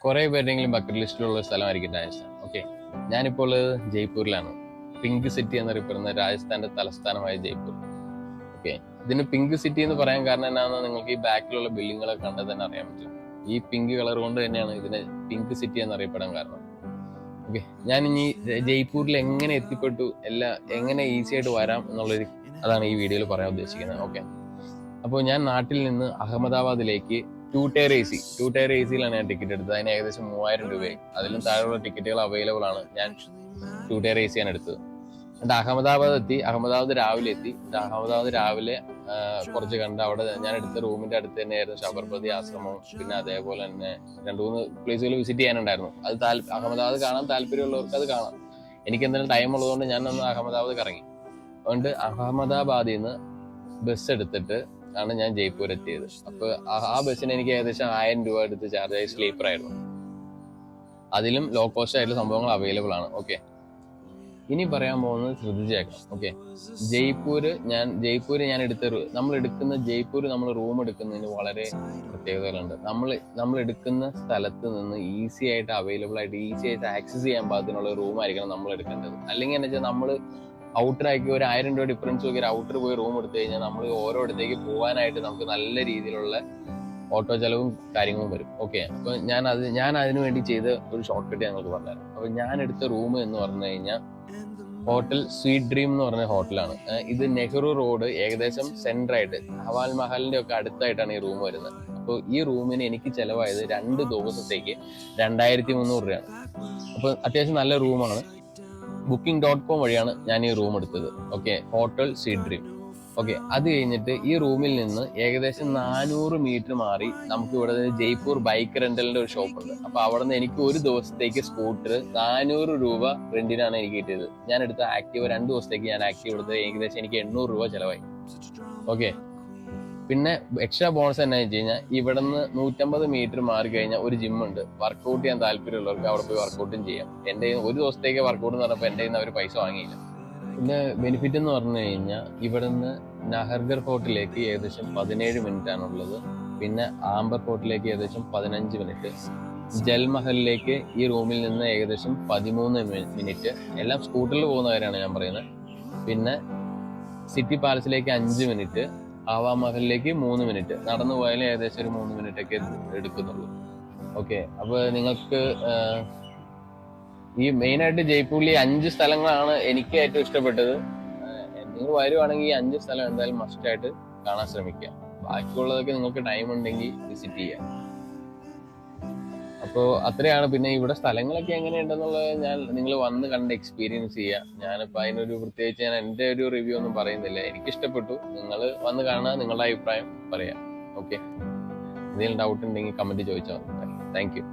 കുറേ പേരുടെങ്കിലും ബക്കറ്റ് ലിസ്റ്റിലുള്ള ഒരു സ്ഥലമായിരിക്കും രാജസ്ഥാൻ. ഓക്കെ, ഞാനിപ്പോൾ ഉള്ളത് ജയ്പൂരിലാണ്. പിങ്ക് സിറ്റി എന്നറിയപ്പെടുന്ന രാജസ്ഥാന്റെ തലസ്ഥാനമായ ജയ്പൂർ. ഓക്കെ, ഇതിന് പിങ്ക് സിറ്റി എന്ന് പറയാൻ കാരണം എന്നാണെന്ന് നിങ്ങൾക്ക് ഈ ബാക്കിലുള്ള ബിൽഡിങ്ങുകളൊക്കെ കണ്ടാൽ തന്നെ അറിയാൻ പറ്റും. ഈ പിങ്ക് കളർ കൊണ്ട് തന്നെയാണ് ഇതിനെ പിങ്ക് സിറ്റി എന്നറിയപ്പെടാൻ കാരണം. ഓക്കെ, ഞാൻ ഇനി ജയ്പൂരിൽ എങ്ങനെ എത്തിപ്പെട്ടു, എങ്ങനെ ഈസി ആയിട്ട് വരാം അതാണ് ഈ വീഡിയോയിൽ പറയാൻ ഉദ്ദേശിക്കുന്നത്. ഓക്കെ, അപ്പോൾ ഞാൻ നാട്ടിൽ നിന്ന് അഹമ്മദാബാദിലേക്ക് ടു ടയർ എ സിയിലാണ് ഞാൻ ടിക്കറ്റ് എടുത്തത്. അതിന് ഏകദേശം 3000 രൂപയായി. അതിലും താഴെയുള്ള ടിക്കറ്റുകൾ അവൈലബിൾ ആണ്. ഞാൻ ടു ടയർ എ സിയാണ് എടുത്തത്. എന്നിട്ട് അഹമ്മദാബാദ് രാവിലെ എത്തി. അഹമ്മദാബാദ് രാവിലെ കുറച്ച് കണ്ട് അവിടെ ഞാൻ എടുത്ത റൂമിന്റെ അടുത്ത് തന്നെയായിരുന്നു ശബർമതി ആശ്രമവും, പിന്നെ അതേപോലെ തന്നെ 2-3 പ്ലേസുകൾ വിസിറ്റ് ചെയ്യാനുണ്ടായിരുന്നു. അത് അഹമ്മദാബാദ് കാണാൻ താല്പര്യമുള്ളവർക്ക് അത് കാണാം. എനിക്ക് എന്തെങ്കിലും ടൈം ഉള്ളതുകൊണ്ട് ഞാൻ ഒന്ന് അഹമ്മദാബാദ് കറങ്ങി. അതുകൊണ്ട് അഹമ്മദാബാദിൽ നിന്ന് ബസ് എടുത്തിട്ട് ആണ് ഞാൻ ജയ്പൂർ എത്തിയത്. അപ്പൊ ആ ബസ്സിന് എനിക്ക് ഏകദേശം 1000 രൂപ എടുത്ത് ചാർജ് ആയി. സ്ലീപ്പർ ആയിരുന്നു. അതിലും ലോ കോസ്റ്റ് ആയിട്ടുള്ള സംഭവങ്ങൾ അവൈലബിൾ ആണ്. ഓക്കെ, ഇനി പറയാൻ പോകുന്നത് ശ്രദ്ധിച്ചേക്കാം. ഓക്കെ, ജയ്പൂര് ഞാൻ ജയ്പൂർ നമ്മൾ റൂം എടുക്കുന്നതിന് വളരെ പ്രത്യേകതകളുണ്ട്. നമ്മൾ എടുക്കുന്ന സ്ഥലത്ത് നിന്ന് ഈസി ആയിട്ട് അവൈലബിൾ ആയിട്ട് ഈസി ആയിട്ട് ആക്സസ് ചെയ്യാൻ പാകത്തിനുള്ള റൂം ആയിരിക്കണം നമ്മൾ എടുക്കേണ്ടത്. അല്ലെങ്കിൽ എന്ന് വെച്ചാൽ നമ്മൾ ഔട്ടറാക്കി ഒരു 1000 രൂപ ഡിഫറൻസ് നോക്കി ഔട്ടർ പോയി റൂം എടുത്തു കഴിഞ്ഞാൽ നമ്മൾ ഓരോ ഇടത്തേക്ക് പോകാനായിട്ട് നമുക്ക് നല്ല രീതിയിലുള്ള ഓട്ടോ ചെലവും കാര്യങ്ങളും വരും. ഓക്കെ, അപ്പൊ ഞാൻ അതിനു വേണ്ടി ചെയ്ത ഒരു ഷോർട്ട് കട്ട് ഞങ്ങൾക്ക് പറഞ്ഞുതരാം. അപ്പൊ ഞാൻ എടുത്ത റൂം എന്ന് പറഞ്ഞു കഴിഞ്ഞാൽ ഹോട്ടൽ സ്വീറ്റ് ഡ്രീം എന്ന് പറഞ്ഞ ഹോട്ടലാണ്. ഇത് നെഹ്റു റോഡ് ഏകദേശം സെന്ററായിട്ട് ഹവാൽ മഹലിന്റെ ഒക്കെ അടുത്തായിട്ടാണ് ഈ റൂം വരുന്നത്. അപ്പോൾ ഈ റൂമിന് എനിക്ക് ചെലവായത് 2 ദിവസത്തേക്ക് 2300 രൂപയാണ്. അപ്പൊ അത്യാവശ്യം നല്ല റൂമാണ്. booking.com വഴിയാണ് ഞാൻ ഈ റൂം എടുത്തത്. Okay, hotel sweet dream. Okay, അത് കഴിഞ്ഞിട്ട് ഈ റൂമിൽ നിന്ന് ഏകദേശം 400 മീറ്റർ മാറി നമുക്ക് ഇവിടെ ജയ്പൂർ ബൈക്ക് റെന്റലിന്റെ ഒരു ഷോപ്പ് ഉണ്ട്. അപ്പൊ അവിടെ നിന്ന് എനിക്ക് ഒരു ദിവസത്തേക്ക് സ്കൂട്ടർ 400 രൂപ റെന്റിനാണ് എനിക്ക് കിട്ടിയത്. ഞാൻ എടുത്ത ആക്റ്റീവ് 2 ദിവസത്തേക്ക് ഞാൻ ആക്റ്റീവ് എടുത്തത് ഏകദേശം എനിക്ക് 800 രൂപ ചെലവായി. ഓക്കെ, പിന്നെ എക്സ്ട്രാ ബോണസ് എന്നാ വെച്ച് കഴിഞ്ഞാൽ ഇവിടുന്ന് 150 മീറ്റർ മാറി കഴിഞ്ഞാൽ ഒരു ജിം ഉണ്ട്. വർക്കൗട്ട് ചെയ്യാൻ താല്പര്യമുള്ളവർക്ക് അവിടെ പോയി വർക്കൗട്ടും ചെയ്യാം. എന്റെ ഒരു ദിവസത്തേക്ക് വർക്കൗട്ട് എന്ന് പറഞ്ഞപ്പോൾ എന്റെ അവർ പൈസ വാങ്ങിയില്ല. പിന്നെ ബെനിഫിറ്റ് എന്ന് പറഞ്ഞു കഴിഞ്ഞാൽ ഇവിടുന്ന് നഹർഗർ ഫോർട്ടിലേക്ക് ഏകദേശം 17 മിനിറ്റ് ആണുള്ളത്. പിന്നെ ആംബർ ഫോർട്ടിലേക്ക് ഏകദേശം 15 മിനിറ്റ്. ജൽമഹലിലേക്ക് ഈ റൂമിൽ നിന്ന് ഏകദേശം 13 മിനിറ്റ്. എല്ലാം സ്കൂട്ടറിൽ പോകുന്ന കാര്യമാണ് ഞാൻ പറയുന്നത്. പിന്നെ സിറ്റി പാലസിലേക്ക് 5 മിനിറ്റ്. ആവാ മഹലിലേക്ക് 3 മിനിറ്റ്. നടന്നു പോയാലും ഏകദേശം ഒരു 3 മിനിറ്റ് ഒക്കെ എടുക്കുന്നുള്ളൂ. ഓക്കെ, അപ്പൊ നിങ്ങൾക്ക് ഈ മെയിനായിട്ട് ജയ്പൂരിൽ 5 സ്ഥലങ്ങളാണ് എനിക്ക് ഏറ്റവും ഇഷ്ടപ്പെട്ടത്. നിങ്ങൾ വരുവാണെങ്കിൽ ഈ 5 സ്ഥലം എന്തായാലും മസ്റ്റ് ആയിട്ട് കാണാൻ ശ്രമിക്കുക. ബാക്കിയുള്ളതൊക്കെ നിങ്ങൾക്ക് ടൈം ഉണ്ടെങ്കിൽ വിസിറ്റ് ചെയ്യാം. അപ്പോൾ അത്രയാണ്. പിന്നെ ഇവിടെ സ്ഥലങ്ങളൊക്കെ എങ്ങനെയുണ്ടെന്നുള്ളത് നിങ്ങൾ വന്ന് കണ്ട് എക്സ്പീരിയൻസ് ചെയ്യുക. ഞാനിപ്പോൾ അതിനൊരു പ്രത്യേകിച്ച് എൻ്റെ ഒരു റിവ്യൂ ഒന്നും പറയുന്നില്ല. എനിക്ക് ഇഷ്ടപ്പെട്ടു. നിങ്ങൾ വന്ന് കാണുക, നിങ്ങളുടെ അഭിപ്രായം പറയാം. ഓക്കെ, എന്തെങ്കിലും ഡൗട്ട് ഉണ്ടെങ്കിൽ കമന്റ് ചോദിച്ചാൽ മതി. Thank you.